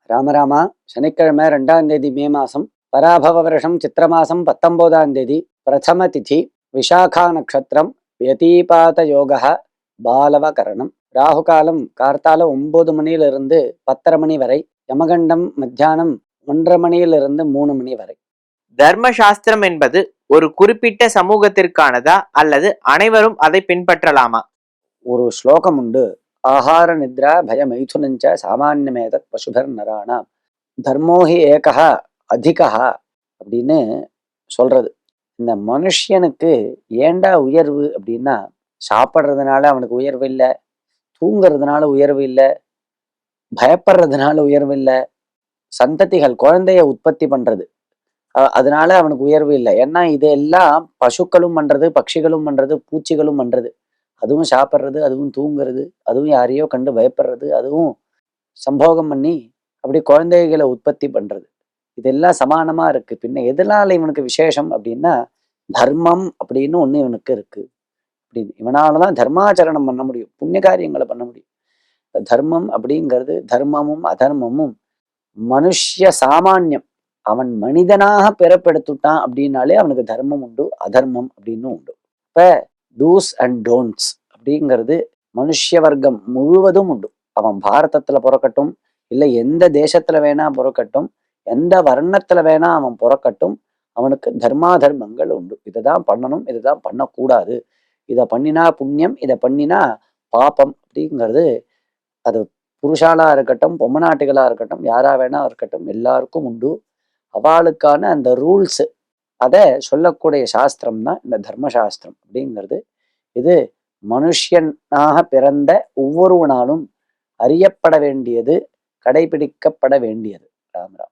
ராமராமா, சனிக்கிழமை 2ஆம் தேதி மே மாதம், பராபவ வருஷம் சித்திர மாதம் 19ஆம் தேதி, பிரதம திதி, விஷாகா நட்சத்திரம், வியதீபாத யோக, பாலவகரணம். ராகு காலம் கார்த்தால 9 மணியிலிருந்து 10:30 மணி வரை, யமகண்டம் மத்தியானம் 1:30 மணியிலிருந்து 3 மணி வரை. தர்மசாஸ்திரம் என்பது ஒரு குறிப்பிட்ட சமூகத்திற்கானதா அல்லது அனைவரும் அதை பின்பற்றலாமா? ஒரு ஸ்லோகம் உண்டு. ஆஹார நித்ரா பய மைதுனஞ்ச சாமானியமேதத் பசுபர் நராணாம் தர்மோஹி ஏகா அதிகா அப்படின்னு சொல்றது. இந்த மனுஷனுக்கு ஏண்டா உயர்வு அப்படின்னா, சாப்பிட்றதுனால அவனுக்கு உயர்வு இல்லை, தூங்கிறதுனால உயர்வு இல்லை, பயப்படுறதுனால உயர்வு இல்லை, சந்ததிகள் குழந்தைய உற்பத்தி பண்றது அதனால அவனுக்கு உயர்வு இல்லை. ஏன்னா இதெல்லாம் பசுக்களும் பண்றது, பட்சிகளும் பண்றது, பூச்சிகளும் பண்றது. அதுவும் சாப்பிட்றது, அதுவும் தூங்குறது, அதுவும் யாரையோ கண்டு பயப்படுறது, அதுவும் சம்போகம் பண்ணி அப்படி குழந்தைகளை உற்பத்தி பண்றது. இதெல்லாம் சமானமா இருக்கு. பின்ன எதனால இவனுக்கு விசேஷம் அப்படின்னா, தர்மம் அப்படின்னு ஒண்ணு இவனுக்கு இருக்கு அப்படின்னு. இவனாலதான் தர்மாச்சரணம் பண்ண முடியும், புண்ணிய காரியங்களை பண்ண முடியும். தர்மம் அப்படிங்கிறது, தர்மமும் அதர்மமும் மனுஷ்ய சாமானியம். அவன் மனிதனாக பிறப்பெடுத்துட்டான் அப்படின்னாலே அவனுக்கு தர்மம் உண்டு, அதர்மம் அப்படின்னு உண்டு. இப்ப டூஸ் அண்ட் டோன்ட்ஸ் அப்படிங்கிறது மனுஷ்ய வர்க்கம் முழுவதும் உண்டு. அவன் பாரதத்துல பிறக்கட்டும், இல்லை எந்த தேசத்துல வேணா பிறக்கட்டும், எந்த வர்ணத்துல வேணா அவன் பிறக்கட்டும், அவனுக்கு தர்மாதர்மங்கள் உண்டு. இதைதான் பண்ணணும், இதைதான் பண்ணக்கூடாது, இதை பண்ணினா புண்ணியம், இதை பண்ணினா பாப்பம் அப்படிங்கிறது. அது புருஷாலா இருக்கட்டும், பொம்மநாட்டிகளா இருக்கட்டும், யாரா வேணா இருக்கட்டும், எல்லாருக்கும் உண்டு. அவளுக்கான அந்த ரூல்ஸ் அதை சொல்லக்கூடிய சாஸ்திரம் தான் இந்த தர்மசாஸ்திரம் அப்படிங்கிறது. இது மனுஷனாக பிறந்த ஒவ்வொருவனாலும் அறியப்பட வேண்டியது, கடைபிடிக்கப்பட வேண்டியது. ராமராம்.